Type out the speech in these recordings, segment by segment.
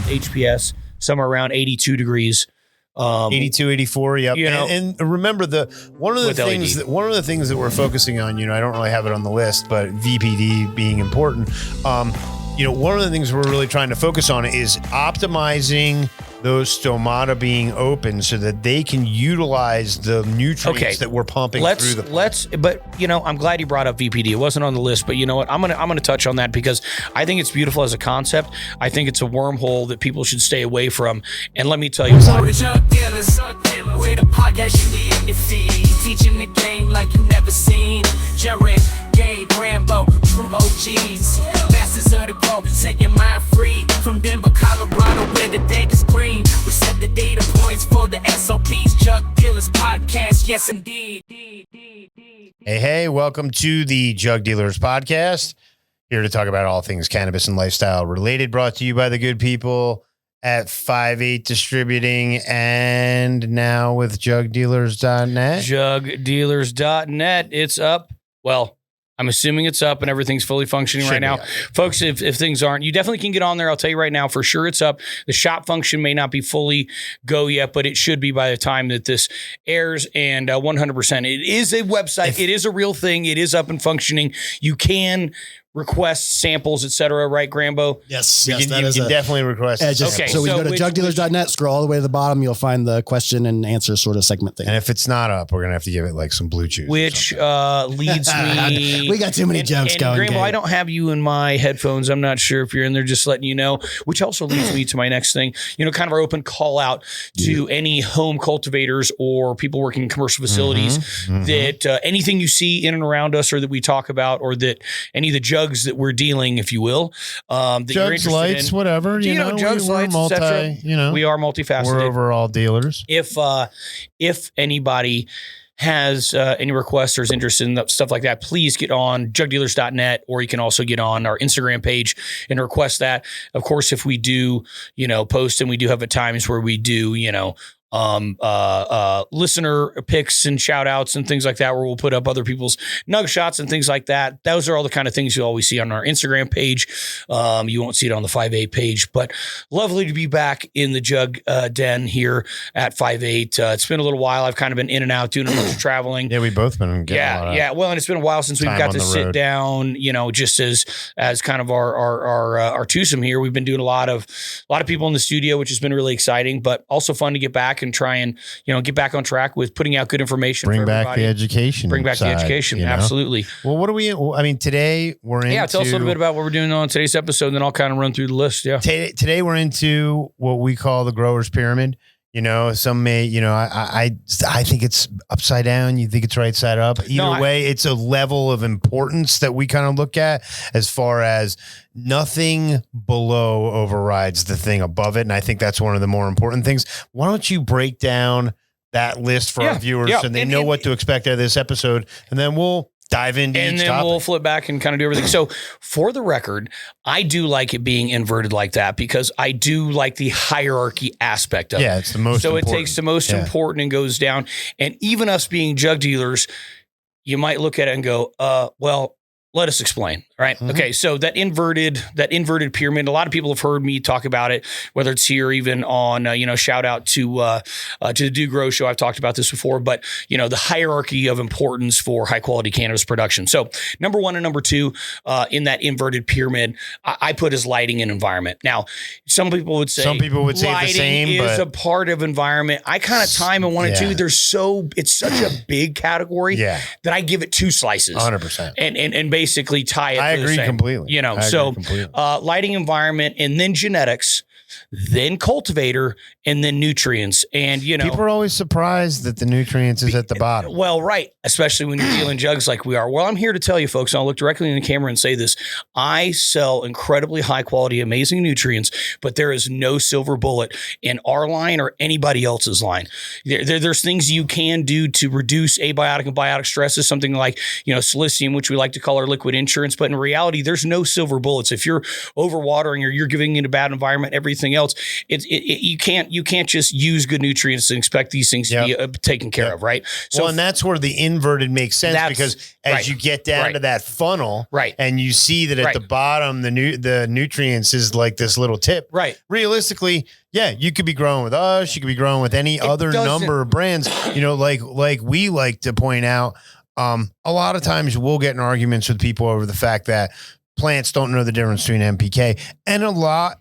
HPS, somewhere around 82 degrees. 82, 84. Yep. And remember one of the things that we're focusing on, I don't really have it on the list, but VPD being important. One of the things we're really trying to focus on is optimizing those stomata being open so that they can utilize the nutrients that we're pumping through the plant. I'm glad you brought up VPD. It wasn't on the list, but you know what? I'm gonna touch on that because I think it's beautiful as a concept. I think it's a wormhole that people should stay away from. And let me tell you why. We're Jug Dealers, we're the podcast you need in your feed, teaching the game like you never seen. Jared, Gabe, Rambo, true OGs, masters of the globe, set your mind free. From Denver, Colorado, where the data's green, we set the data points for the SOPs. Jug Dealers Podcast, yes indeed. Hey, welcome to the Jug Dealers Podcast. Here to talk about all things cannabis and lifestyle related, brought to you by the good people at 5-8 Distributing, and now with JugDealers.net. JugDealers.net. It's up. Well, I'm assuming it's up and everything's fully functioning right now. Folks, if things aren't, you definitely can get on there. I'll tell you right now, for sure it's up. The shop function may not be fully go yet, but it should be by the time that this airs. And 100%, it is a website. It is a real thing. It is up and functioning. You can request samples, etc. Right, Grambo? Yes. You can definitely request. So we go to jugdealers.net, scroll all the way to the bottom. You'll find the question and answer sort of segment thing. And if it's not up, we're going to have to give it like some blue chews. Which leads me... We got too many jokes going. Grambo, I don't have you in my headphones. I'm not sure if you're in there, just letting you know, which also leads me to my next thing. Kind of our open call out to any home cultivators or people working in commercial facilities that anything you see in and around us or that we talk about or that any of the jugs that we're dealing, if you will, that jugs, you're interested lights, in, whatever, jugs, lights, etc. We are multifaceted. We're overall dealers. If anybody has any requests or is interested in stuff like that, please get on jugdealers.net, or you can also get on our Instagram page and request that. Of course, if we do, post, and we do have at times where we do, listener picks and shout outs and things like that, where we'll put up other people's nug shots and things like that. Those are all the kind of things you always see on our Instagram page. You won't see it on the 5-8 page, but lovely to be back in the Jug Den here at 5-8. It's been a little while. I've kind of been in and out doing a bunch of traveling. Yeah, we've both been getting a lot of Well, and it's been a while since we've got to sit down, just as kind of our twosome here. We've been doing a lot of people in the studio, which has been really exciting, but also fun to get back and try and, get back on track with putting out good information. Bring back the education. Absolutely. Well, today we're into... Yeah, tell us a little bit about what we're doing on today's episode, and then I'll kind of run through the list. Yeah. Today we're into what we call the grower's pyramid. Some may, I think it's upside down. You think it's right side up. Either way, it's a level of importance that we kind of look at, as far as nothing below overrides the thing above it. And I think that's one of the more important things. Why don't you break down that list for our viewers so they know what to expect out of this episode, and then we'll dive into each topic. We'll flip back and kind of do everything. So for the record, I do like it being inverted like that, because I do like the hierarchy aspect of it. Yeah, it's the most important. So it takes the most important and goes down. And even us being jug dealers, you might look at it and go, well, let us explain. Right. Mm-hmm. Okay. So that inverted pyramid, a lot of people have heard me talk about it, whether it's here, even on, shout out to the Do Grow show. I've talked about this before, but the hierarchy of importance for high quality cannabis production. So number one and number two, in that inverted pyramid, I put as lighting and environment. Now, some people would say the same, is a part of environment. I kind of time in one and two. It's such a big category that I give it two slices, 100%, and basically tie it. I agree completely. Lighting, environment, and then genetics, then cultivator, and then nutrients. And, people are always surprised that the nutrients is at the bottom. Well, right. Especially when you're dealing jugs like we are. Well, I'm here to tell you folks, and I'll look directly in the camera and say this. I sell incredibly high quality, amazing nutrients, but there is no silver bullet in our line or anybody else's line. There's things you can do to reduce abiotic and biotic stresses, something like, Slicium, which we like to call our liquid insurance. But in reality, there's no silver bullets. If you're overwatering or you're giving it a bad environment, everything else. You can't just use good nutrients and expect these things to be taken care of, right? So, and that's where the inverted makes sense, because as you get down to that funnel, and you see that at the bottom, the nutrients is like this little tip, realistically, you could be growing with us, you could be growing with any other number of brands, like we like to point out. A lot of times we'll get in arguments with people over the fact that plants don't know the difference between NPK, and in a lot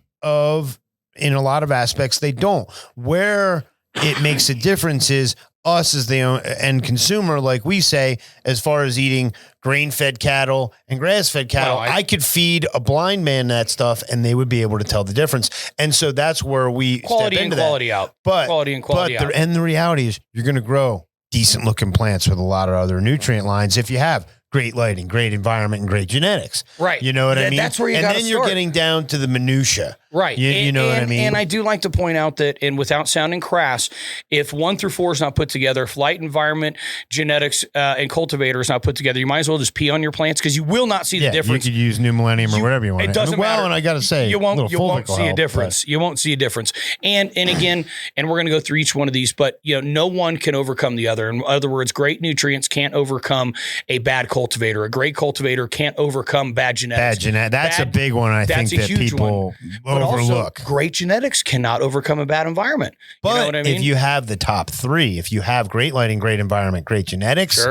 of aspects they don't. Where it makes a difference is us as the end consumer, like we say, as far as eating grain-fed cattle and grass-fed cattle, I could feed a blind man that stuff and they would be able to tell the difference. And so that's where we quality step into and quality that. out. But quality and quality out. And the reality is you're going to grow decent looking plants with a lot of other nutrient lines if you have great lighting, great environment, and great genetics. Right. You know what I mean? That's where you got to start. And then you're getting down to the minutia. Right. You know what I mean? And I do like to point out that, and without sounding crass, if 1 through 4 is not put together, if light, environment, genetics, and cultivator is not put together, you might as well just pee on your plants, because you will not see the difference. You could use New Millennium or whatever you want. It doesn't matter. Well, and I got to say, you won't see a difference. You won't see a difference. And again, and we're going to go through each one of these, but no one can overcome the other. In other words, great nutrients can't overcome a bad cultivator. A great cultivator can't overcome bad genetics. That's a big one. I think that people overlook. Great genetics cannot overcome a bad environment. But you know what I mean? If you have the top 3, if you have great lighting, great environment, great genetics,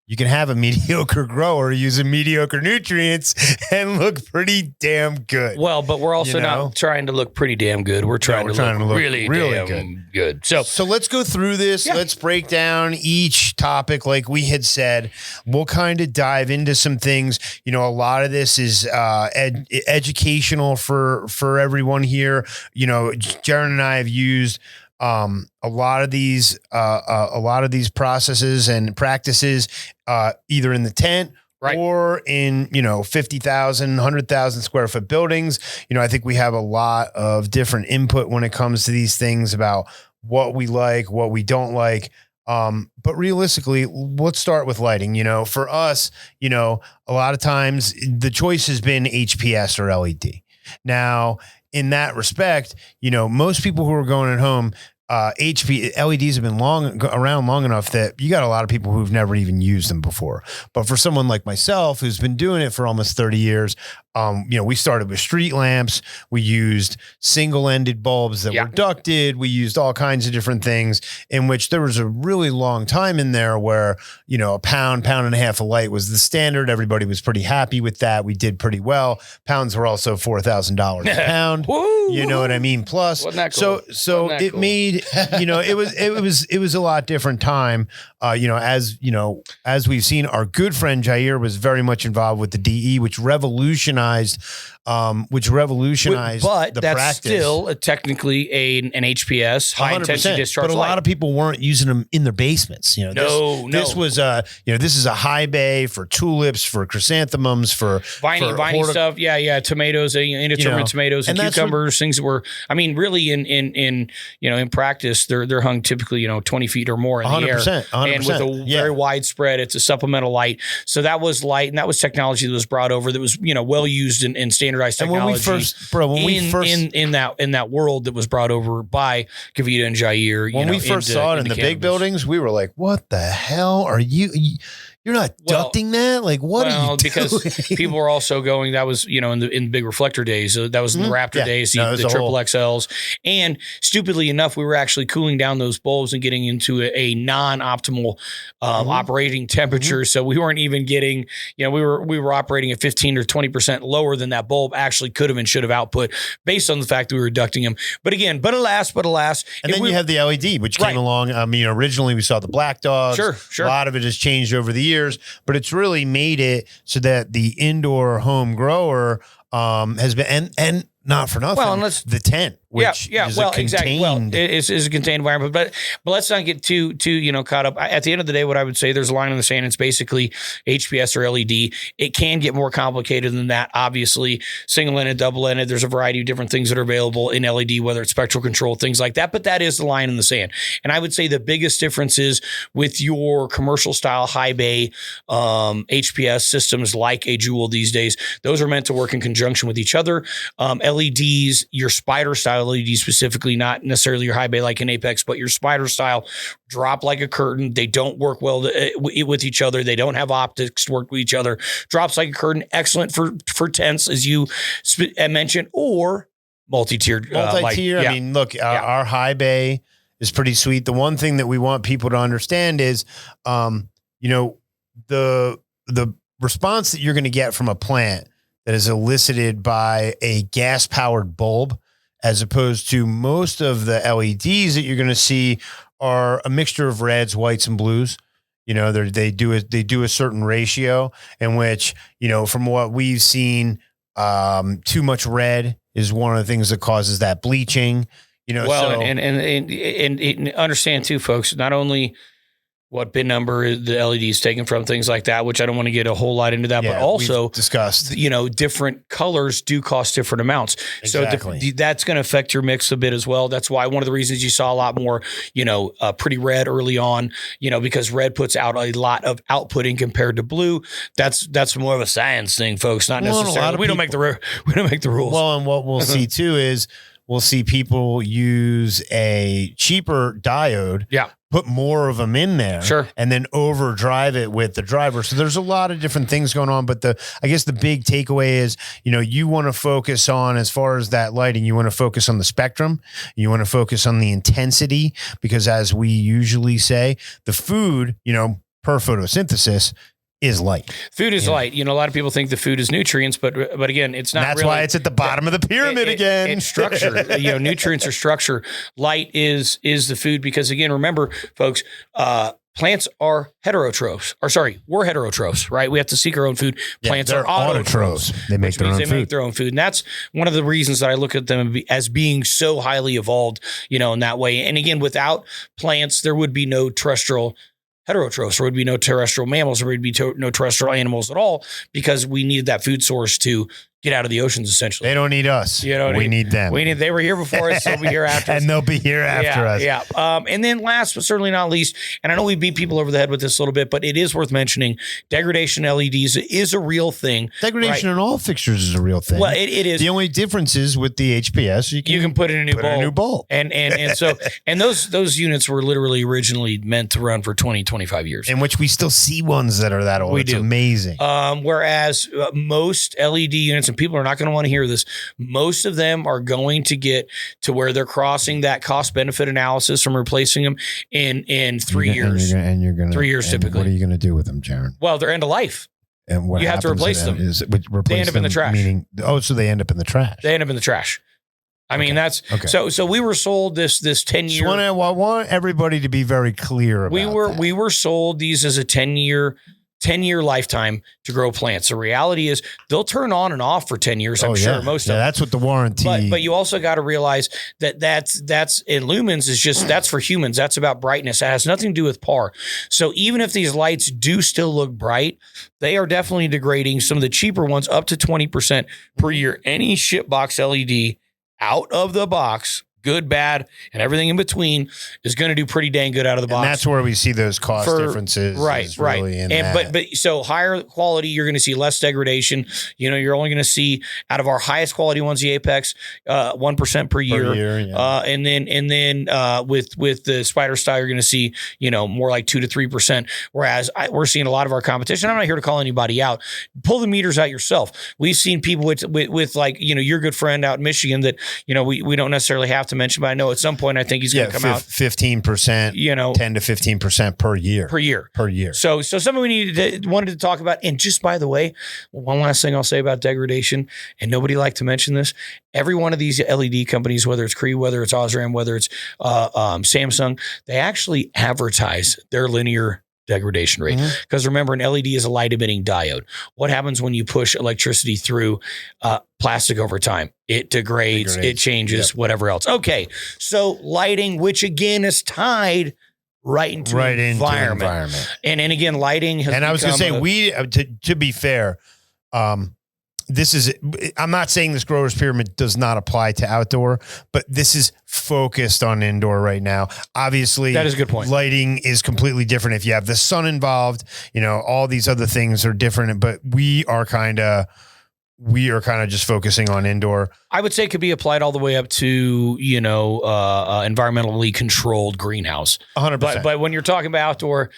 you can have a mediocre grower using mediocre nutrients and look pretty damn good. Well, but we're also not trying to look pretty damn good. We're trying to look really damn good. So let's go through this. Yeah. Let's break down each topic like we had said. We'll kind of dive into some things. A lot of this is educational for everyone here. Jaron and I have used a lot of these processes and practices, either in the tent or in, 50,000, 100,000 square foot buildings. I think we have a lot of different input when it comes to these things about what we like, what we don't like. But realistically, let's start with lighting. For us, a lot of times the choice has been HPS or LED. Now, in that respect, most people who are going at home, LEDs have been around long enough that you got a lot of people who've never even used them before. But for someone like myself, who's been doing it for almost 30 years, we started with street lamps. We used single-ended bulbs that were ducted. We used all kinds of different things, in which there was a really long time in there where, a pound and a half of light was the standard. Everybody was pretty happy with that. We did pretty well. Pounds were also $4,000 a pound. You know what I mean? Plus, so it made, it was a lot different time. As we've seen, our good friend Jair was very much involved with the DE, which revolutionized but the that's practice. Still technically an HPS, high intensity discharge. But a lot of people weren't using them in their basements. This was this is a high bay for tulips, for chrysanthemums, for viney stuff. Yeah, tomatoes, indeterminate tomatoes and cucumbers, things that were. I mean, really in practice, they're hung typically 20 feet or more in the air, 100%, and with a very widespread. It's a supplemental light, so that was light, and that was technology that was brought over. That was well used in standardized technology. In that world that was brought over by Kavita and Jair. When we first saw it in the big buildings, we were like, "What the hell are you? You're not ducting that? Like, what are you doing?" Because people were also going, that was, in the big reflector days. That was in the Raptor days, the triple XLs. And stupidly enough, we were actually cooling down those bulbs and getting into a non-optimal operating temperature. So we weren't even getting, we were operating at 15 or 20% lower than that bulb actually could have and should have output, based on the fact that we were ducting them. But again, but alas. And then you have the LED, which came along. Originally we saw the black dogs. Sure. A lot of it has changed over the years, but it's really made it so that the indoor home grower has been, and not for nothing, the tent which is a contained. Exactly. Well, it is a contained environment, but let's not get too caught up. At the end of the day, what I would say, there's a line in the sand. It's basically HPS or LED. It can get more complicated than that. Obviously, single-ended, double-ended. There's a variety of different things that are available in LED, whether it's spectral control, things like that. But that is the line in the sand. And I would say the biggest difference is with your commercial style high bay HPS systems like a Juul these days. Those are meant to work in conjunction with each other. LEDs, your spider style LED specifically, not necessarily your high bay like an Apex, but your spider style drop like a curtain. They don't work well with each other. They don't have optics to work with each other. Drops like a curtain. Excellent for tents, as you mentioned, or multi-tiered. Multi-tier. I mean, look, our high bay is pretty sweet. The one thing that we want people to understand is, the response that you're going to get from a plant that is elicited by a gas-powered bulb, as opposed to most of the LEDs that you're going to see are a mixture of reds, whites, and blues. They do a certain ratio in which, from what we've seen, too much red is one of the things that causes that bleaching. And understand too, folks, not only what bin number the LED is taken from, things like that, which I don't want to get a whole lot into that, but also discussed, different colors do cost different amounts. Exactly. So that's going to affect your mix a bit as well. That's why one of the reasons you saw a lot more, pretty red early on, because red puts out a lot of outputting compared to blue. That's more of a science thing, folks. Not necessarily. We don't make the rules. Well, and what we'll see too is we'll see people use a cheaper diode. Yeah. Put more of them in there, sure, and then overdrive it with the driver. So there's a lot of different things going on, but I guess the big takeaway is, you want to focus on, as far as that lighting, you want to focus on the spectrum, you want to focus on the intensity, because as we usually say, the food, per photosynthesis, is light. Food is light. A lot of people think the food is nutrients, but again, it's not. And that's really, why it's at the bottom of the pyramid again. It's structure. Nutrients are structure. Light is the food, because again, remember, folks, plants are heterotrophs. We're heterotrophs, right? We have to seek our own food. Plants are autotrophs. They make their own food. They make their own food. And that's one of the reasons that I look at them as being so highly evolved, in that way. And again, without plants, there would be no terrestrial heterotrophs. There would be no terrestrial mammals. There would be no terrestrial animals at all, because we needed that food source to get out of the oceans, essentially. They don't need us. We need them. They were here before us, so they'll be here after us. And they'll be here after us. Yeah. And then last, but certainly not least, and I know we beat people over the head with this a little bit, but it is worth mentioning, degradation LEDs is a real thing. Degradation in all fixtures is a real thing. Well, it is. The only difference is with the HPS, you can put in a new bulb. And so those units were literally originally meant to run for 20, 25 years. In which we still see ones that are that old. It's amazing. Whereas most LED units, and people are not going to want to hear this, most of them are going to get to where they're crossing that cost benefit analysis from replacing them in 3 years. And you're going to 3 years typically. What are you going to do with them, Jaron? Well, they're end of life. And what you have to replace them. They end up in the trash. So they end up in the trash. They end up in the trash. I mean, that's okay. So we were sold this 10-year. I want everybody to be very clear about that. We were sold these as a 10-year lifetime to grow plants. The reality is they'll turn on and off for 10 years. I'm sure most of them. That's what the warranty. But you also got to realize that's in lumens is just, that's for humans. That's about brightness. That has nothing to do with par. So even if these lights do still look bright, they are definitely degrading. Some of the cheaper ones up to 20% per year. Any shipbox LED out of the box, good, bad, and everything in between, is going to do pretty dang good out of the box. And that's where we see those cost differences. Right. But so higher quality, you're going to see less degradation. You're only going to see, out of our highest quality ones, the Apex, 1% per year. And then with the spider style, you're going to see, more like 2 to 3%. Whereas we're seeing a lot of our competition. I'm not here to call anybody out. Pull the meters out yourself. We've seen people with like, your good friend out in Michigan that, we don't necessarily have to mention, but I know at some point I think he's going to come out 15%, 10 to 15% per year. So something we wanted to talk about. And just by the way, one last thing I'll say about degradation, and nobody liked to mention this. Every one of these LED companies, whether it's Cree, whether it's Osram, whether it's Samsung, they actually advertise their linear degradation rate. Because remember, an LED is a light emitting diode. What happens when you push electricity through plastic over time? It degrades. It changes, whatever else. Okay, so lighting, which again is tied right into environment. And again, lighting has and I was going to say, to be fair, this is, I'm not saying this grower's pyramid does not apply to outdoor, but this is focused on indoor right now. Obviously, that is a good point. Lighting is completely different if you have the sun involved. All these other things are different, but we are kind of just focusing on indoor. I would say it could be applied all the way up to, environmentally controlled greenhouse. 100%. But when you're talking about outdoor,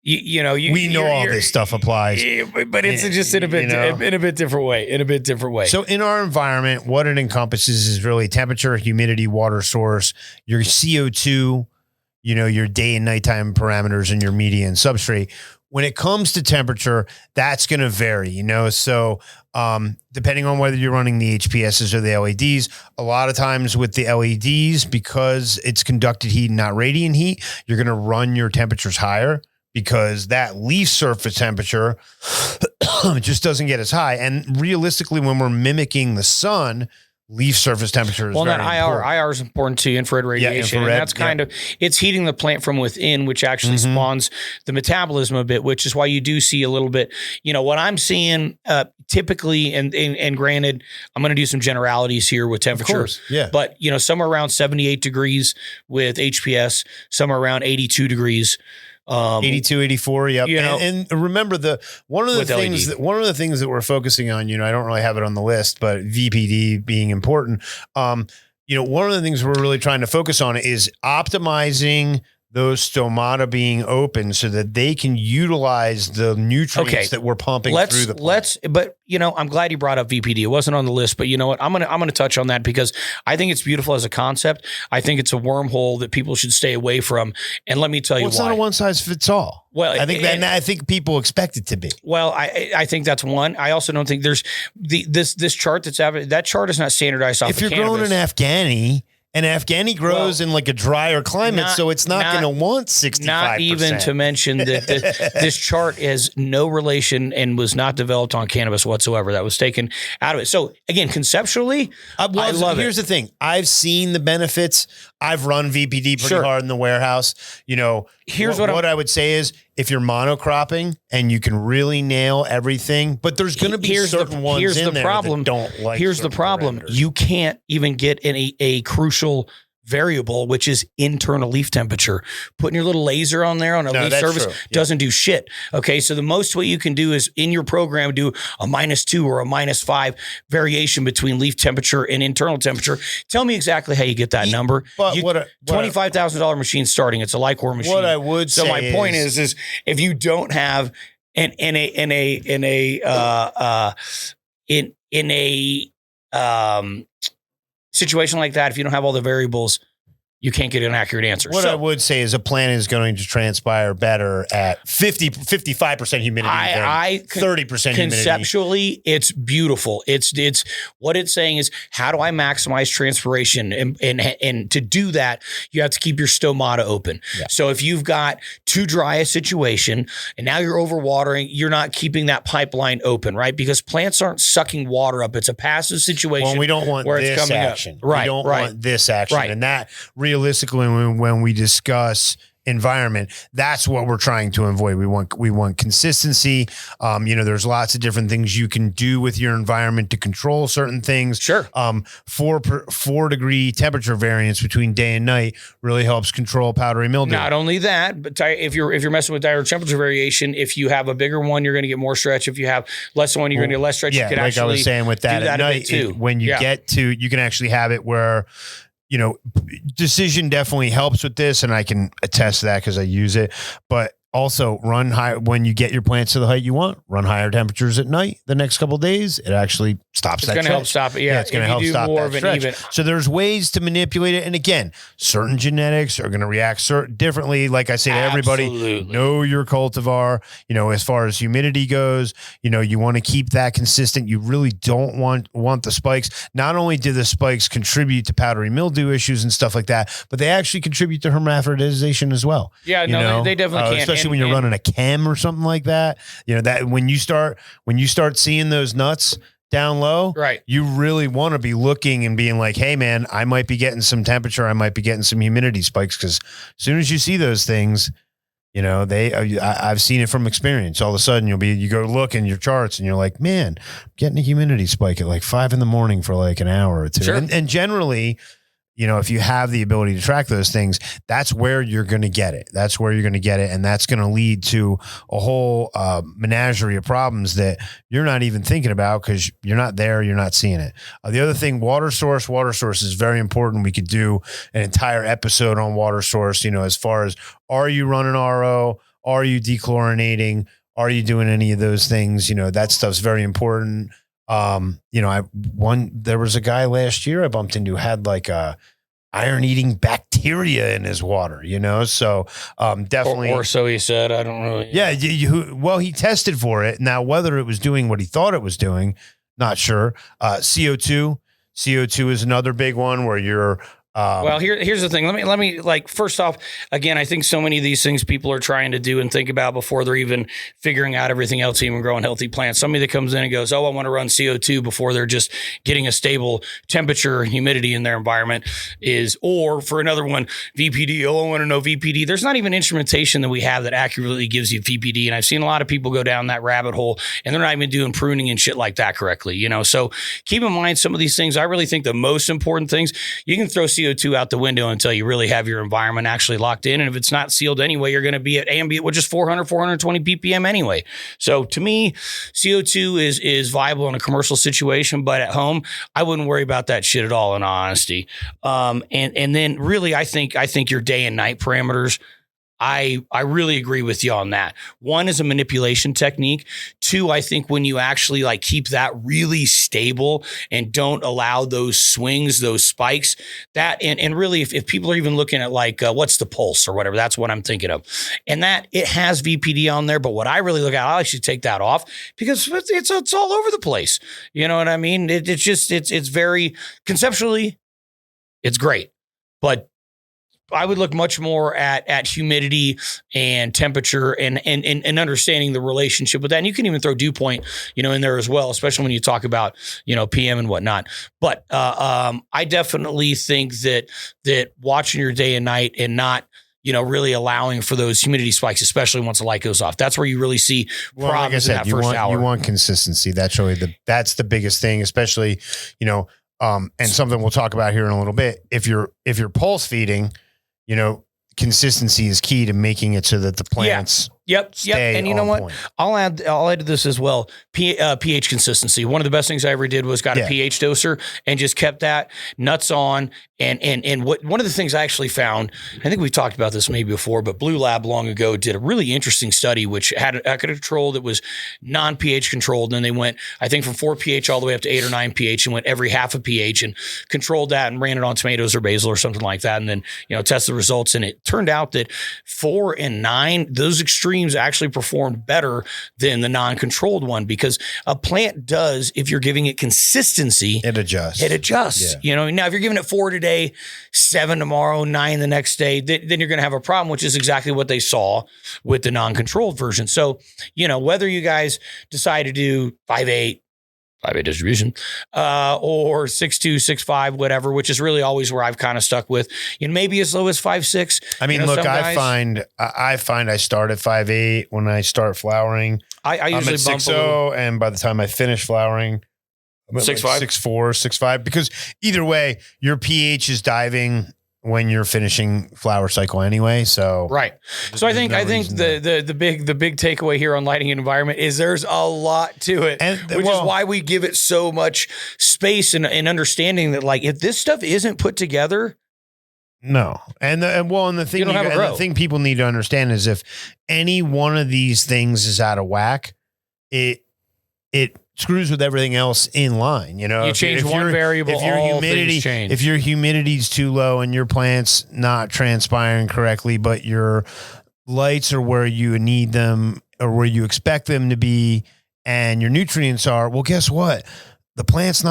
we know all this stuff applies, but it's just in a bit different way. So in our environment, what it encompasses is really temperature, humidity, water source, your CO2, your day and nighttime parameters, and your media and substrate. When it comes to temperature, that's going to vary, So depending on whether you're running the HPSs or the LEDs, a lot of times with the LEDs, because it's conducted heat and not radiant heat, you're going to run your temperatures higher, because that leaf surface temperature just doesn't get as high. And realistically, when we're mimicking the sun, leaf surface temperature is very important. IR is important too, infrared radiation. Infrared, and that's kind of, it's heating the plant from within, which actually spawns the metabolism a bit, which is why you do see a little bit, what I'm seeing typically, and granted, I'm going to do some generalities here with temperature, but somewhere around 78 degrees with HPS, somewhere around 82 degrees 82, 84. Yep. And remember one of the things that we're focusing on, I don't really have it on the list, but VPD being important. One of the things we're really trying to focus on is optimizing those stomata being open so that they can utilize the nutrients that we're pumping through the plant. But I'm glad you brought up VPD. It wasn't on the list, but you know what? I'm gonna touch on that because I think it's beautiful as a concept. I think it's a wormhole that people should stay away from. And let me tell you why. It's not a one size fits all. Well, I think people expect it to be. Well, I think that's one. I also don't think there's this chart that chart is not standardized off. If you're growing an Afghani. And Afghani grows in like a drier climate, so it's not going to want 65%. Not even to mention that this chart has no relation and was not developed on cannabis whatsoever. That was taken out of it. So again, conceptually, I love it. Here's the thing. I've seen the benefits. I've run VPD pretty hard in the warehouse. Here's what I would say is, if you're monocropping and you can really nail everything, but there's going to be certain ones in there that don't like. Here's the problem. You can't even get a crucial variable, which is internal leaf temperature. Putting your little laser on there on a leaf surface doesn't do shit. Okay, so the most what you can do is in your program do a -2 or a -5 variation between leaf temperature and internal temperature. Tell me exactly how you get that number. But $25,000 machine starting. It's a Lycor machine. What I would say. So my point is if you don't have in a situation like that, if you don't have all the variables, you can't get an accurate answer. What I would say is a plant is going to transpire better at 55% humidity than 30% humidity. Conceptually, it's beautiful. It's what it's saying is, how do I maximize transpiration? And to do that, you have to keep your stomata open. Yeah. So if you've got too dry a situation and now you're overwatering, you're not keeping that pipeline open, right? Because plants aren't sucking water up. It's a passive situation. Well, we don't want this action. Right. We don't want this action. Right. And that realistically, when we discuss environment, that's what we're trying to avoid. We want consistency. There's lots of different things you can do with your environment to control certain things. Sure. 4 degree temperature variance between day and night really helps control powdery mildew. Not only that, but if you're messing with direct temperature variation, if you have a bigger one, you're going to get more stretch. If you have less one, you're going to get less stretch. Yeah, you can like I was saying with that at night, when you get to, you can actually have it where, decision definitely helps with this, and I can attest to that because I use it. But also run high when you get your plants to the height you want. Run higher temperatures at night. The next couple of days, it actually stops that. It's going to help stop it. Yeah, it's going to help stop that stretch. So there's ways to manipulate it. And again, certain genetics are going to react differently. Like I say to everybody, know your cultivar. As far as humidity goes, you want to keep that consistent. You really don't want the spikes. Not only do the spikes contribute to powdery mildew issues and stuff like that, but they actually contribute to hermaphrodization as well. Yeah, no, they definitely can. especially when you're running a chem or something like that. You know, that when you start seeing those nuts down low, right, you really want to be looking and being like, hey man, I might be getting some temperature, I might be getting some humidity spikes, because as soon as you see those things, you know, I've seen it from experience. All of a sudden you go look in your charts and you're like, man, I'm getting a humidity spike at like 5 a.m. for like an hour or two. Sure. And generally, you know, if you have the ability to track those things, that's where you're going to get it. That's where you're going to get it. And that's going to lead to a whole menagerie of problems that you're not even thinking about because you're not there. You're not seeing it. The other thing, water source is very important. We could do an entire episode on water source, you know, as far as, are you running RO? Are you dechlorinating? Are you doing any of those things? You know, that stuff's very important. You know, there was a guy last year I bumped into who had like a iron-eating bacteria in his water, you know? So, definitely. Or so he said, I don't know. Yeah. Well, he tested for it. Now, whether it was doing what he thought it was doing, not sure. CO2 is another big one where you're, well, here's the thing. Let me like, first off, again, I think so many of these things people are trying to do and think about before they're even figuring out everything else, even growing healthy plants. Somebody that comes in and goes, oh, I want to run CO2 before they're just getting a stable temperature and humidity in their environment or for another one, VPD. Oh, I want to know VPD. There's not even instrumentation that we have that accurately gives you VPD. And I've seen a lot of people go down that rabbit hole and they're not even doing pruning and shit like that correctly, you know? So keep in mind some of these things. I really think the most important things, you can throw CO2 out the window until you really have your environment actually locked in. And if it's not sealed anyway, you're going to be at ambient, which is 420 ppm anyway. So to me, CO2 is viable in a commercial situation, but at home, I wouldn't worry about that shit at all, in all honesty. And then really, I think your day and night parameters, I really agree with you on that. One is a manipulation technique. Two, I think when you actually like keep that really stable and don't allow those swings, those spikes, that and really if people are even looking at like what's the pulse or whatever, that's what I'm thinking of. And that it has VPD on there, but what I really look at, I actually take that off because it's all over the place. You know what I mean? It's very conceptually, it's great, but I would look much more at humidity and temperature and understanding the relationship with that. And you can even throw dew point, you know, in there as well, especially when you talk about, you know, PM and whatnot. But I definitely think that watching your day and night and not, you know, really allowing for those humidity spikes, especially once the light goes off. That's where you really see problems like I said, in that first hour. You want consistency. That's really that's the biggest thing, especially, you know, and something we'll talk about here in a little bit. If you're pulse feeding, you know, consistency is key to making it so that the plants Yep. And you know what? Point. I'll add to this as well. pH consistency. One of the best things I ever did was got a pH doser and just kept that nuts on. And one of the things I actually found, I think we've talked about this maybe before, but Blue Lab long ago did a really interesting study, which had a control that was non-pH controlled. And then they went, I think from 4 pH all the way up to 8 or 9 pH and went every half a pH and controlled that and ran it on tomatoes or basil or something like that. And then, you know, test the results. And it turned out that 4 and 9, those extremes actually performed better than the non-controlled one, because a plant does, if you're giving it consistency, it adjusts. Yeah. You know, now if you're giving it 4 today, 7 tomorrow, 9 the next day, then you're going to have a problem, which is exactly what they saw with the non-controlled version. So, you know, whether you guys decide to do 5-8 distribution, or 6-2, 6-5, whatever, which is really always where I've kind of stuck with, you know, maybe as low as 5-6. I mean, look, I find I start at 5-8 when I start flowering. I usually I'm at bump 6-0, and by the time I finish flowering, I'm at 6-5, like 6-4, 6-5, because either way, your pH is diving when you're finishing flower cycle anyway. So right. So I think the big takeaway here on lighting and environment is there's a lot to it, which is why we give it so much space and understanding that, like, if this stuff isn't put together, no. And the thing people need to understand is if any one of these things is out of whack, it screws with everything else in line. You know, you change one variable, if your humidity's too low and your plant's not transpiring correctly, but your lights are where you need them or where you expect them to be, and your nutrients are, well, guess what? the plant's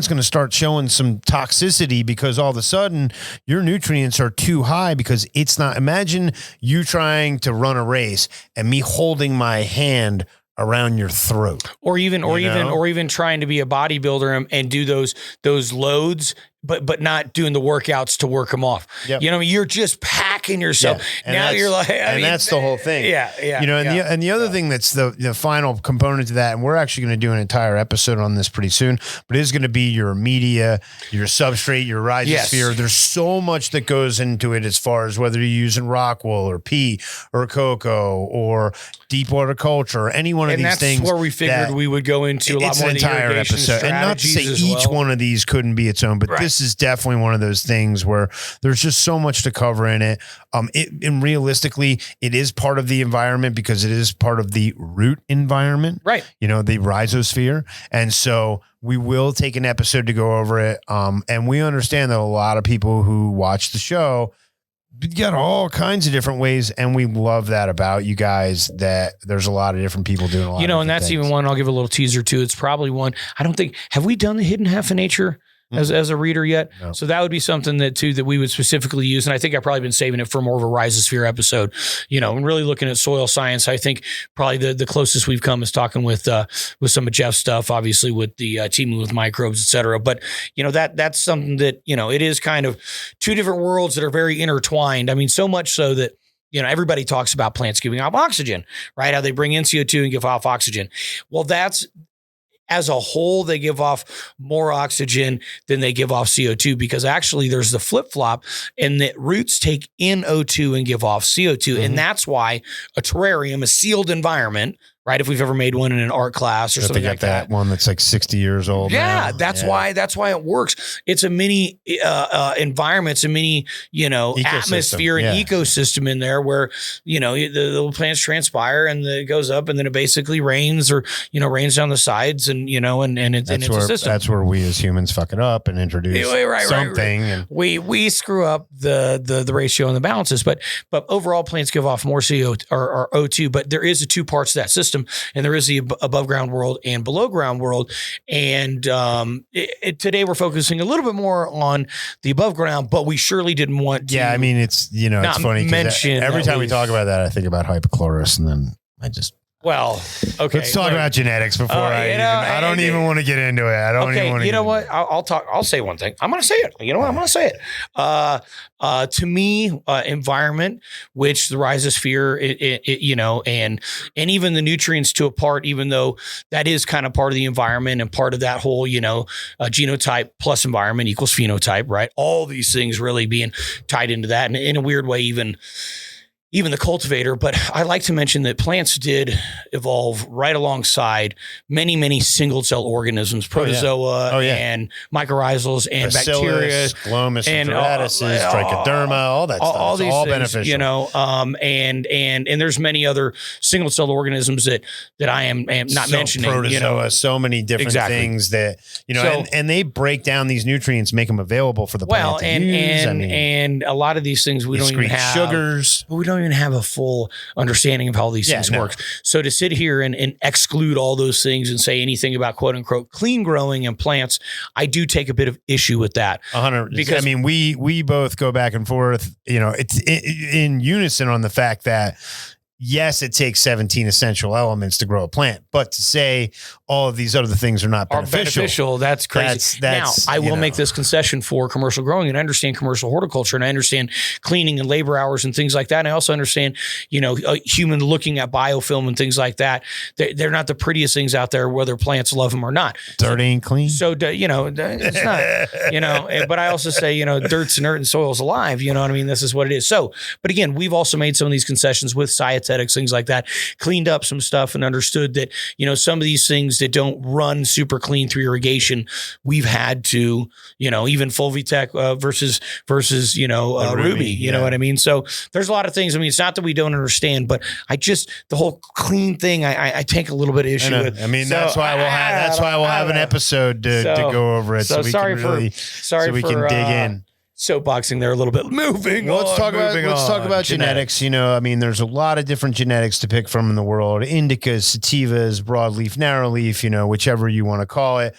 going to start showing some toxicity because all of a sudden your nutrients are too high because it's not. Imagine you trying to run a race and me holding my hand around your throat, or even trying to be a bodybuilder and do those loads, but not doing the workouts to work them off. Yep. You know, you're just packing yourself. Yeah. Now you're like, that's the whole thing. Yeah. You know, and the other thing that's the final component to that, and we're actually going to do an entire episode on this pretty soon, but it is going to be your media, your substrate, your rhizosphere. Yes. There's so much that goes into it as far as whether you're using rock wool or pea or cocoa or deep water culture or any one of these things. And that's where we figured we would go into a lot more of the entire episode. And not to say each one of these couldn't be its own, but this is definitely one of those things where there's just so much to cover in it. And realistically, it is part of the environment because it is part of the root environment, right? You know, the rhizosphere. And so we will take an episode to go over it. And we understand that a lot of people who watch the show got all kinds of different ways, and we love that about you guys, that there's a lot of different people doing a lot of and that's things. Even one I'll give a little teaser to. It's probably one, I don't think, have we done the hidden half of nature as a reader yet? No. So that would be something that we would specifically use. And I think I've probably been saving it for more of a rhizosphere episode, and really looking at soil science. I think probably the closest we've come is talking with some of Jeff's stuff, obviously with the teaming with microbes, et cetera. But, that's something that, it is kind of two different worlds that are very intertwined. I mean, so much so that, everybody talks about plants giving off oxygen, right? How they bring in CO2 and give off oxygen. Well, that's, as a whole, they give off more oxygen than they give off CO2, because actually there's the flip-flop, and that roots take in O2 and give off CO2. Mm-hmm. And that's why a terrarium, a sealed environment, right? If we've ever made one in an art class or something like that. One that's like 60 years old. Yeah, now. That's why it works. It's a mini environment. It's a mini, atmosphere and ecosystem in there where, the plants transpire and it goes up, and then it basically rains or, rains down the sides, and, and it's a system. That's where we as humans fuck it up and introduce something. Right. And we screw up the ratio and the balances, but overall plants give off more CO or O2, but there is two parts to that system. And there is the above ground world and below ground world. And today we're focusing a little bit more on the above ground, but we surely didn't want to. Yeah, I mean, it's funny because every time we talk about that, I think about hypochlorous, and then I just. Well, okay. Let's talk about genetics before I don't even want to get into it. I don't even want to. You know what? I'll say one thing. I'm going to say it. You know what? I'm going to say it. To me, environment, which the rhizosphere, and even the nutrients to a part, even though that is kind of part of the environment and part of that whole, genotype plus environment equals phenotype, right? All these things really being tied into that, and in a weird way, even the cultivator. But I like to mention that plants did evolve right alongside many, many single cell organisms, protozoa and mycorrhizals and Bacillus, bacteria, glomus, and trichoderma, all that stuff. All these things, beneficial. And there's many other single cell organisms that I am not mentioning. Protozoa, so many different things that, and they break down these nutrients, make them available for the plant to use. And a lot of these things we don't even have sugars. We don't even have a full understanding of how these things work. So to sit here and exclude all those things and say anything about quote unquote clean growing and plants, I do take a bit of issue with that. 100%. Because I mean, we both go back and forth, it's in unison on the fact that yes, it takes 17 essential elements to grow a plant, but to say all of these other things are not beneficial, that's crazy. Now, I will make this concession for commercial growing, and I understand commercial horticulture, and I understand cleaning and labor hours and things like that. And I also understand, a human looking at biofilm and things like that. They're not the prettiest things out there, whether plants love them or not. Dirt ain't clean. So, it's not, but I also say, dirt's inert and soil's alive. You know what I mean? This is what it is. So, but again, we've also made some of these concessions with Scietetics, things like that, cleaned up some stuff and understood that, some of these things that don't run super clean through irrigation, we've had to, even Fulvitech versus Ruby, you know what I mean? So there's a lot of things. I mean, it's not that we don't understand, but the whole clean thing, I take a little bit of issue with. I mean, that's why we'll have an episode to go over it. So, we can dig in. soapboxing there a little bit. Let's talk about genetics. You know, I mean, there's a lot of different genetics to pick from in the world. Indicas, sativas, broadleaf, narrowleaf, you know, whichever you want to call it.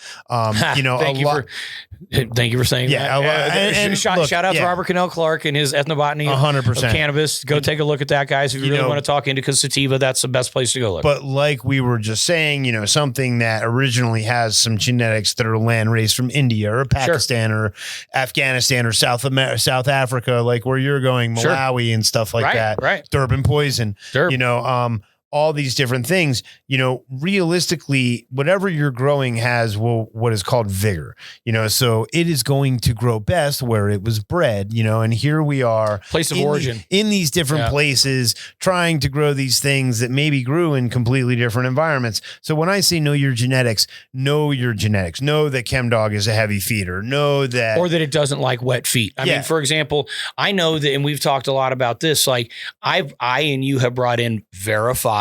You know, thank you for saying that. Shout out to Robert Cannell Clark and his ethnobotany 100% of cannabis. Go take a look at that, guys. If you really want to talk indica sativa, that's the best place to go look. But like we were just saying, you know, something that originally has some genetics that are land raised from India or Pakistan or Afghanistan or South Africa, like where you're going, Malawi and stuff like that. Right. Durban poison. Sure. You know, all these different things, you know, realistically, whatever you're growing has what is called vigor, you know, so it is going to grow best where it was bred, you know, and here we are place of origin in these different places trying to grow these things that maybe grew in completely different environments. So when I say know your genetics, know that ChemDog is a heavy feeder, or that it doesn't like wet feet. I mean, for example, I know that, and we've talked a lot about this, like I and you have brought in verified,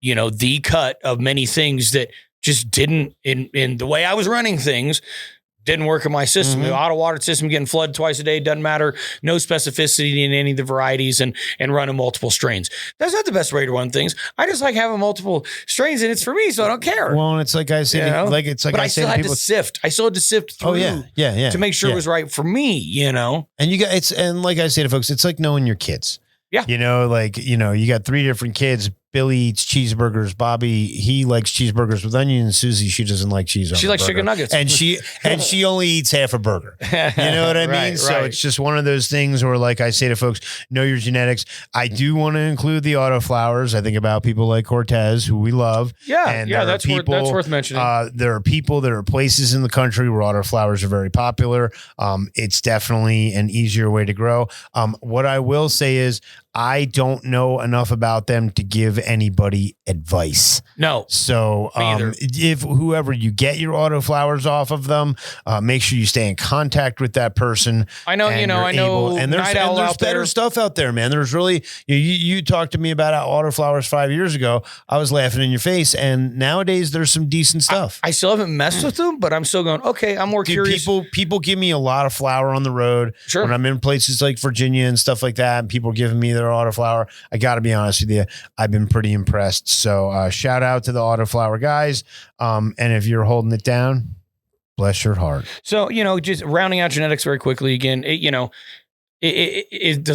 you know, the cut of many things that just didn't, in the way I was running things, didn't work in my system. The auto watered system, getting flooded twice a day, doesn't matter. No specificity in any of the varieties and running multiple strains. That's not the best way to run things. I just like having multiple strains and it's for me, so I don't care. Well, and it's like I said, but I still had to sift. I still had to sift through to make sure it was right for me, you know? And and like I say to folks, it's like knowing your kids. Yeah. You know, like, you know, you got 3 different kids. Billy eats cheeseburgers. Bobby, he likes cheeseburgers with onion. And Susie, she doesn't like cheese on She likes chicken nuggets. And she only eats half a burger. You know what I mean? So it's just one of those things where, like I say to folks, know your genetics. I do want to include the autoflowers. I think about people like Cortez, who we love. Yeah. And that's worth mentioning. There are places in the country where autoflowers are very popular. It's definitely an easier way to grow. What I will say is, I don't know enough about them to give anybody advice. No. So if whoever you get your autoflowers off of them, make sure you stay in contact with that person. I know, and there's better stuff out there, man. There's really, you talked to me about autoflowers 5 years ago. I was laughing in your face. And nowadays there's some decent stuff. I still haven't messed with them, but I'm still going, okay, I'm more curious. People give me a lot of flour on the road. Sure. When I'm in places like Virginia and stuff like that, and people are giving me their autoflower. I got to be honest with you, I've been pretty impressed. So shout out to the autoflower guys. And if you're holding it down, bless your heart. So, you know, just rounding out genetics very quickly again, does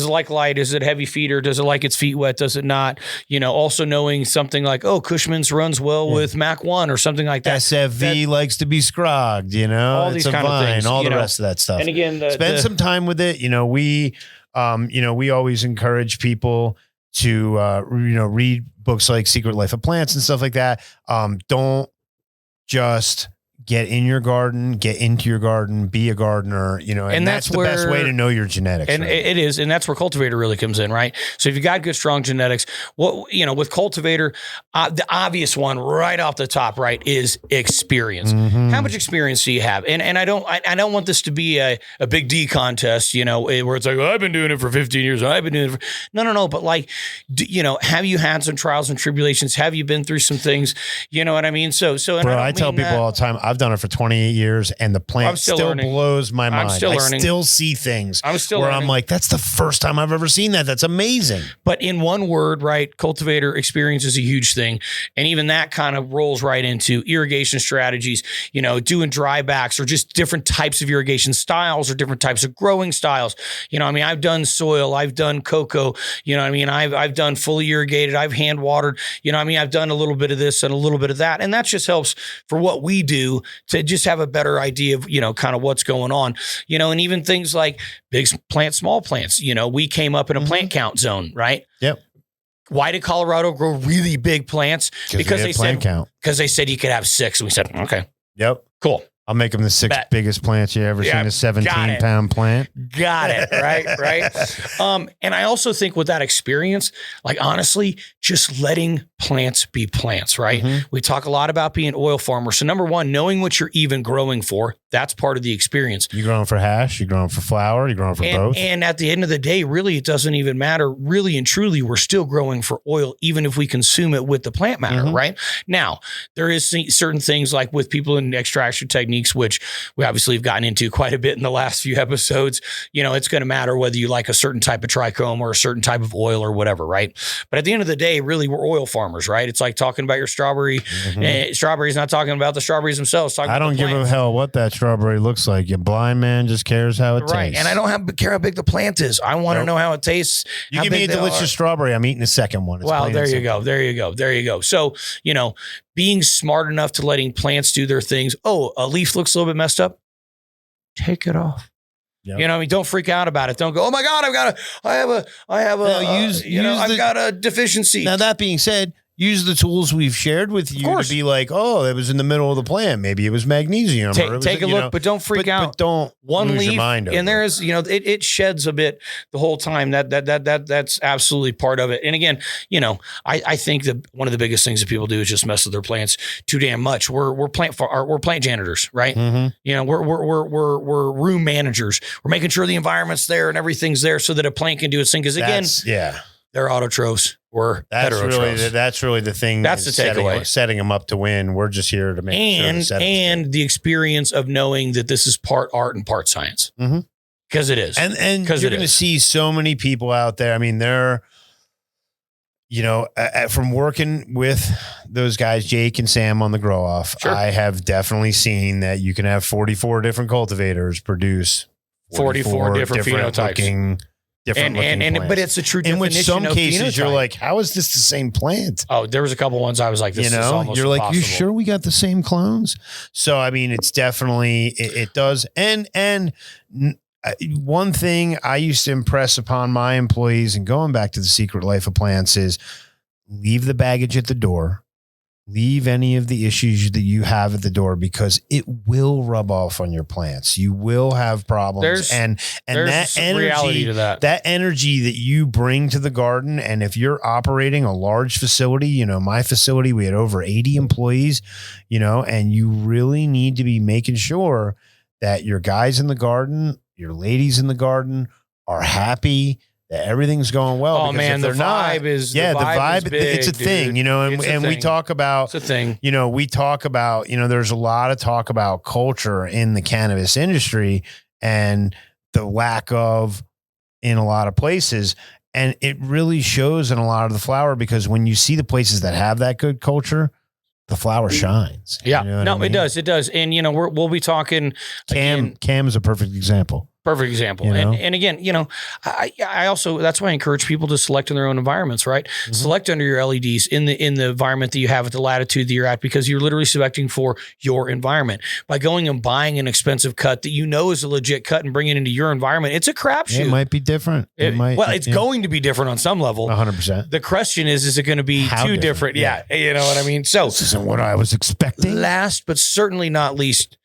it like light? Is it a heavy feeder? Does it like its feet wet? Does it not? You know, also knowing something like, Cushman's runs well with Mac 1 or something like that. SFV likes to be scrogged, you know, all these kind of things, all the rest of that stuff. And again, spend some time with it. You know, we always encourage people to, read books like Secret Life of Plants and stuff like that. Don't just get in your garden, get into your garden, be a gardener, you know, and that's the best way to know your genetics. And it is. And that's where Cultivator really comes in, right? So if you got good, strong genetics, with Cultivator, the obvious one right off the top, right, is experience. How much experience do you have? And I don't want this to be a big D contest, you know, where it's like, I've been doing it for 15 years. I've been doing it no. But like, have you had some trials and tribulations? Have you been through some things? You know what I mean? So, bro, I tell people all the time, I've done it for 28 years and the plant still blows my mind. I'm still learning. I still see things where I'm like, that's the first time I've ever seen that. That's amazing. But in one word, right, cultivator experience is a huge thing. And even that kind of rolls right into irrigation strategies, you know, doing dry backs or just different types of irrigation styles or different types of growing styles. You know, I mean, I've done soil, I've done cocoa, you know what I mean? I've done fully irrigated, I've hand watered, you know what I mean? I've done a little bit of this and a little bit of that. And that just helps for what we do to just have a better idea of, you know, kind of what's going on, you know, and even things like big plants, small plants, you know, we came up in a plant count zone, right? Yep. Why did Colorado grow really big plants? Because they said you could have 6. And we said, okay. Yep. Cool. I'll make them the 6 biggest plants you ever seen, a 17-pound plant. Got it. Right. And I also think with that experience, like honestly, just letting plants be plants, right? We talk a lot about being oil farmers. So number one, knowing what you're even growing for, that's part of the experience. You're growing for hash, you're growing for flour, you're growing for both. And at the end of the day, really, it doesn't even matter. Really and truly, we're still growing for oil, even if we consume it with the plant matter, right? Now, there is certain things like with people in extraction techniques, which we obviously have gotten into quite a bit in the last few episodes. It's going to matter whether you like a certain type of trichome or a certain type of oil or whatever, right? But at the end of the day, really, we're oil farmers, right? It's like talking about your strawberry. Strawberries, not talking about the strawberries themselves. I don't give a hell what that strawberry looks like. Your blind man just cares how it tastes. And I don't care how big the plant is. I want to know how it tastes. You give me a delicious strawberry, I'm eating the second one. Well, there you go. There you go. There you go. So, being smart enough to letting plants do their things. Oh, a leaf looks a little bit messed up. Take it off. Yep. Don't freak out about it. Don't go, oh my God, I've got a deficiency. Now, that being said, use the tools we've shared with you to be like, oh, it was in the middle of the plant. Maybe it was magnesium. Take a look, but don't freak out. But don't lose your mind over and there is, it sheds a bit the whole time. That's absolutely part of it. And again, I think that one of the biggest things that people do is just mess with their plants too damn much. We're plant janitors, right? We're room managers. We're making sure the environment's there and everything's there so that a plant can do its thing. Because again, they're autotrophs. We're heterotrophs. That's really the thing. That's the takeaway. Setting them up to win. We're just here to make sure. And the experience of knowing that this is part art and part science. Because it is. And you're going to see so many people out there. I mean, they're, from working with those guys, Jake and Sam on the grow off, I have definitely seen that you can have 44 different cultivators produce 44 different phenotypes. But it's a true definition. In which some cases phenotype. You're like, how is this the same plant? Oh, there was a couple ones I was like, this is almost you're like, impossible. you sure we got the same clones? So, I mean, it's definitely, it does. And one thing I used to impress upon my employees, and going back to the secret life of plants, is leave the baggage at the door. Leave any of the issues that you have at the door, because it will rub off on your plants. You will have problems. And that energy, reality to that energy that you bring to the garden. And if you're operating a large facility, my facility, we had over 80 employees, and you really need to be making sure that your guys in the garden, your ladies in the garden are happy, that everything's going well. Oh man, the vibe is big, it's a thing, and we talk about, it's a thing. We talk about, there's a lot of talk about culture in the cannabis industry and the lack of in a lot of places. And it really shows in a lot of the flower, because when you see the places that have that good culture, the flower shines. Yeah, it does. It does. And, we'll be talking. Cam is a perfect example. Perfect example. And again, I also, that's why I encourage people to select in their own environments, right? Select under your LEDs in the environment that you have at the latitude that you're at, because you're literally selecting for your environment. By going and buying an expensive cut that is a legit cut and bringing it into your environment, it's a crapshoot. It might be different. It's going to be different on some level. 100%. The question is it going to be too different? Yeah. You know what I mean? So this isn't what I was expecting. Last, but certainly not least,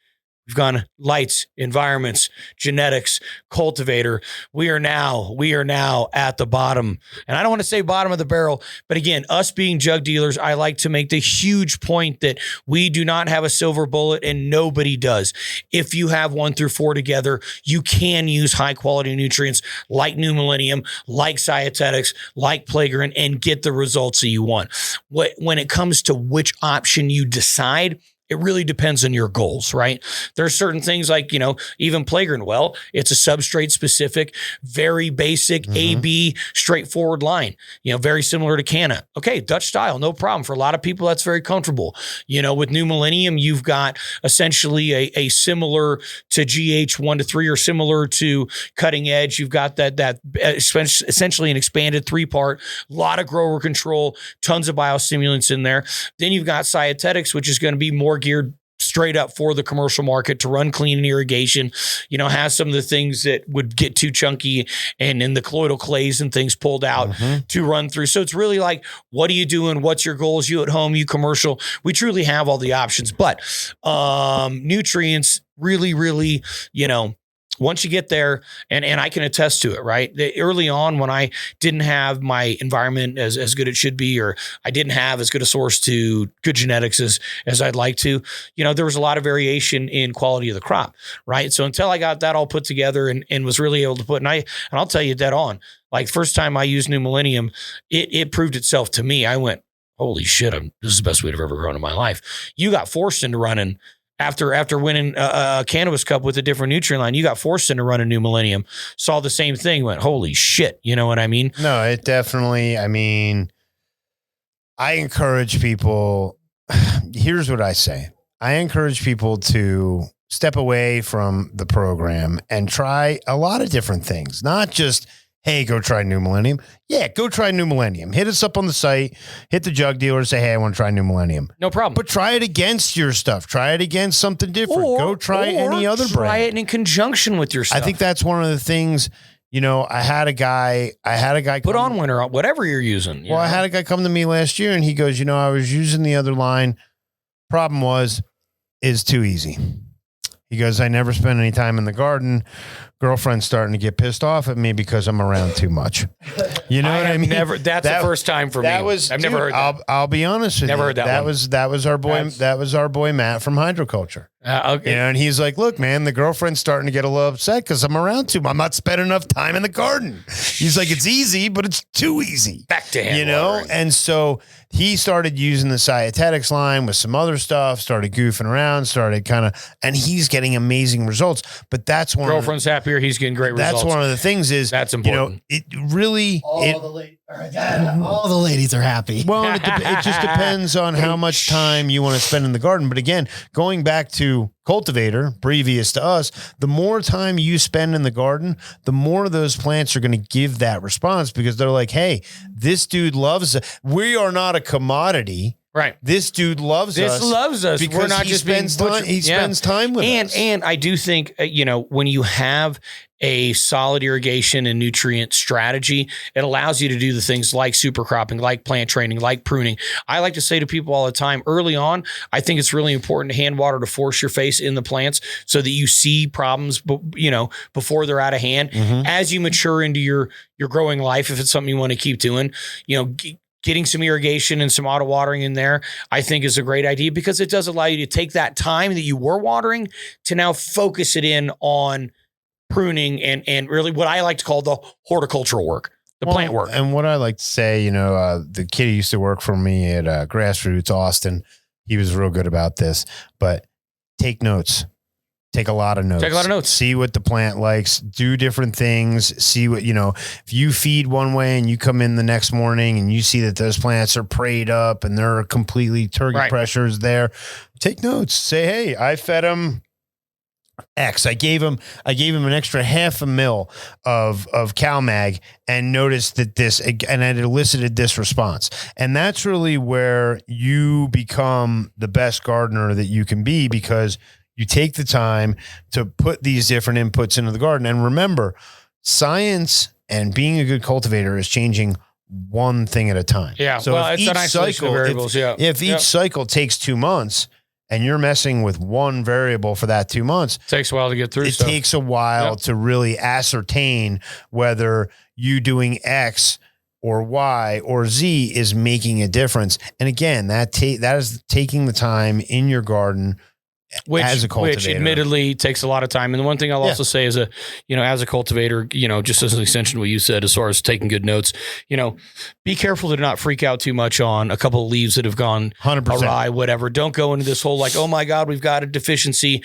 we've gone lights, environments, genetics, cultivator. We are now at the bottom. And I don't want to say bottom of the barrel, but again, us being jug dealers, I like to make the huge point that we do not have a silver bullet, and nobody does. If you have 1 through 4 together, you can use high quality nutrients like New Millennium, like Scietetics, like Plagrant, and get the results that you want. When it comes to which option you decide, it really depends on your goals, right? There are certain things like, even Plagrant. Well, it's a substrate specific, very basic AB straightforward line, very similar to Canna. Okay, Dutch style, no problem. For a lot of people, that's very comfortable. With New Millennium, you've got essentially a similar to GH 1 to 3 or similar to Cutting Edge. You've got that essentially an expanded 3-part, a lot of grower control, tons of biostimulants in there. Then you've got Scietetics, which is going to be more geared straight up for the commercial market to run clean and irrigation, has some of the things that would get too chunky and in the colloidal clays and things pulled out to run through. So it's really like, what are you doing? What's your goals? You at home, you commercial. We truly have all the options, but nutrients really, really, once you get there, and I can attest to it, right? Early on, when I didn't have my environment as good as it should be, or I didn't have as good a source to good genetics as I'd like to, there was a lot of variation in quality of the crop, right? So until I got that all put together and was really able to put, and I'll tell you dead on, like first time I used New Millennium, it proved itself to me. I went, holy shit, this is the best weed I've ever grown in my life. You got forced into running. After winning a Cannabis Cup with a different nutrient line, you got forced into running New Millennium. Saw the same thing. Went, holy shit. You know what I mean? No, it definitely. I mean, I encourage people. Here's what I say. I encourage people to step away from the program and try a lot of different things. Not just, hey, go try New Millennium. Yeah, go try New Millennium. Hit us up on the site. Hit the Jug Dealer. Say, hey, I want to try New Millennium. No problem. But try it against your stuff. Try it against something different. Go try any other brand. Try it in conjunction with your stuff. I think that's one of the things. I had a guy put on winter, whatever you're using. I had a guy come to me last year and he goes, I was using the other line. Problem is too easy. He goes, I never spend any time in the garden. Girlfriend's starting to get pissed off at me because I'm around too much. You know what I mean? That's the first time for me. I've never heard that. I'll be honest with you. Never heard that one. That was our boy. That was our boy Matt from Hydroculture. Okay. And he's like, look, man, the girlfriend's starting to get a little upset because I'm around too much. I'm not spending enough time in the garden. He's like, it's easy, but it's too easy. Back to hand watering. And so he started using the Scietetics line with some other stuff, started goofing around, and he's getting amazing results. But that's one. Girlfriend's happier. He's getting great results. That's one of the things is that's important. It really all the ladies are happy. Well, it just depends on how much time you want to spend in the garden. But again, going back to Cultivator, previous to us, the more time you spend in the garden, the more those plants are going to give that response because they're like, hey, this dude loves us. We are not a commodity. Right. This dude loves us. This loves us. Because we're not just being butchered. He spends time with us. And I do think, when you have a solid irrigation and nutrient strategy, it allows you to do the things like super cropping, like plant training, like pruning. I like to say to people all the time, early on, I think it's really important to hand water to force your face in the plants so that you see problems, before they're out of hand. Mm-hmm. As you mature into your growing life, if it's something you want to keep doing, getting some irrigation and some auto watering in there, I think is a great idea because it does allow you to take that time that you were watering to now focus it in on pruning and really what I like to call the horticultural work, the plant work. And what I like to say, the kid who used to work for me at Grassroots, Austin, he was real good about this, but take notes. Take a lot of notes. See what the plant likes. Do different things. See what, if you feed one way and you come in the next morning and you see that those plants are prayed up and they're completely turkey pressures there, take notes. Say, hey, I fed them X. I gave him an extra 0.5 ml of CalMag and noticed that and it elicited this response. And that's really where you become the best gardener that you can be because you take the time to put these different inputs into the garden. And remember, science and being a good cultivator is changing one thing at a time. Yeah. So it's an isolation of variables. If each cycle takes 2 months and you're messing with one variable for that 2 months, it takes a while to get through. It takes a while to really ascertain whether you doing X or Y or Z is making a difference. And again, that is taking the time in your garden as a cultivator. Which admittedly takes a lot of time. And the one thing I'll also say is as a cultivator, just as an extension of what you said, as far as taking good notes, be careful to not freak out too much on a couple of leaves that have gone 100% awry, whatever. Don't go into this whole like, oh my God, we've got a deficiency.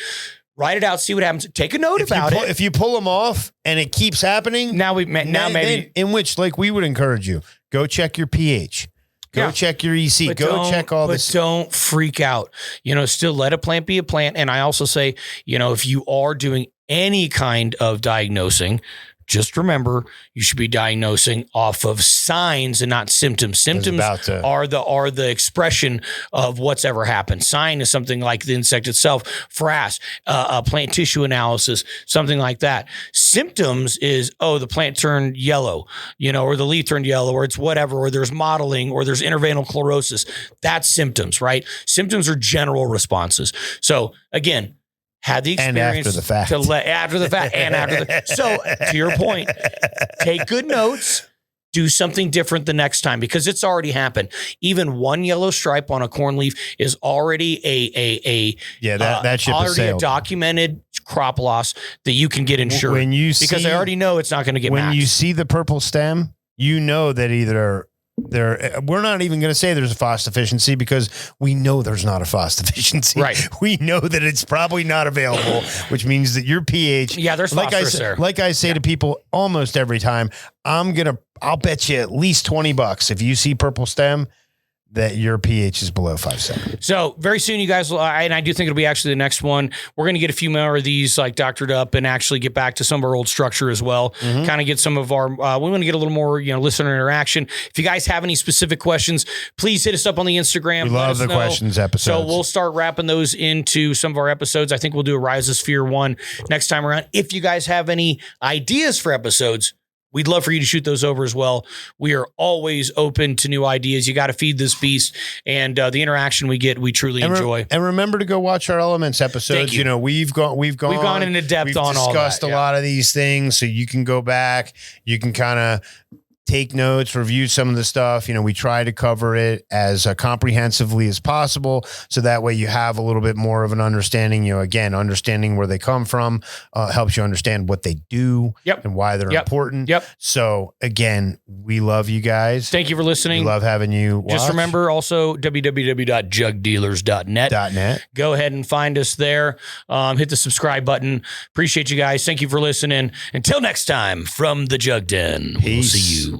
Write it out, see what happens. Take a note about it. If you pull them off and it keeps happening, maybe in which, like, we would encourage you, go check your pH. Go check your EC. Go check all this. But don't freak out. Still let a plant be a plant. And I also say, if you are doing any kind of diagnosing, just remember you should be diagnosing off of signs and not symptoms. Symptoms are the expression of what's ever happened. Sign is something like the insect itself, frass, plant tissue analysis, something like that. Symptoms is, the plant turned yellow, or the leaf turned yellow, or it's whatever, or there's mottling, or there's interveinal chlorosis. That's symptoms, right? Symptoms are general responses. So again, had the experience and after the fact. So to your point, take good notes. Do something different the next time because it's already happened. Even one yellow stripe on a corn leaf is already that ship already a documented crop loss that you can get insured. Because I already know it's not going to get when maxed. you see the purple stem, you know that either we're not even going to say there's a FOS deficiency because we know there's not a FOS deficiency. Right. We know that it's probably not available, which means that your pH. Yeah, there's phosphorus there. Like I say to people almost every time, I'll bet you at least $20 if you see purple stem that your pH is below 5.7. So very soon, you guys, and I do think it'll be actually the next one. We're going to get a few more of these like doctored up and actually get back to some of our old structure as well. Kind of get some of our, we want to get a little more, listener interaction. If you guys have any specific questions, please hit us up on the Instagram. We love the questions episodes. So we'll start wrapping those into some of our episodes. I think we'll do a Rhizosphere one next time around. If you guys have any ideas for episodes, we'd love for you to shoot those over as well. We are always open to new ideas. You got to feed this beast, and the interaction we get, we truly enjoy. And remember to go watch our Elements episodes. We've gone into depth on all that. We've discussed a lot of these things, so you can go back. You can kind of take notes, review some of the stuff. We try to cover it as comprehensively as possible. So that way you have a little bit more of an understanding, again, understanding where they come from, helps you understand what they do and why they're important. So again, we love you guys. Thank you for listening. We love having you watch. Just remember also www.jugdealers.net. Go ahead and find us there. Hit the subscribe button. Appreciate you guys. Thank you for listening. Until next time from the Jug Den, we'll see you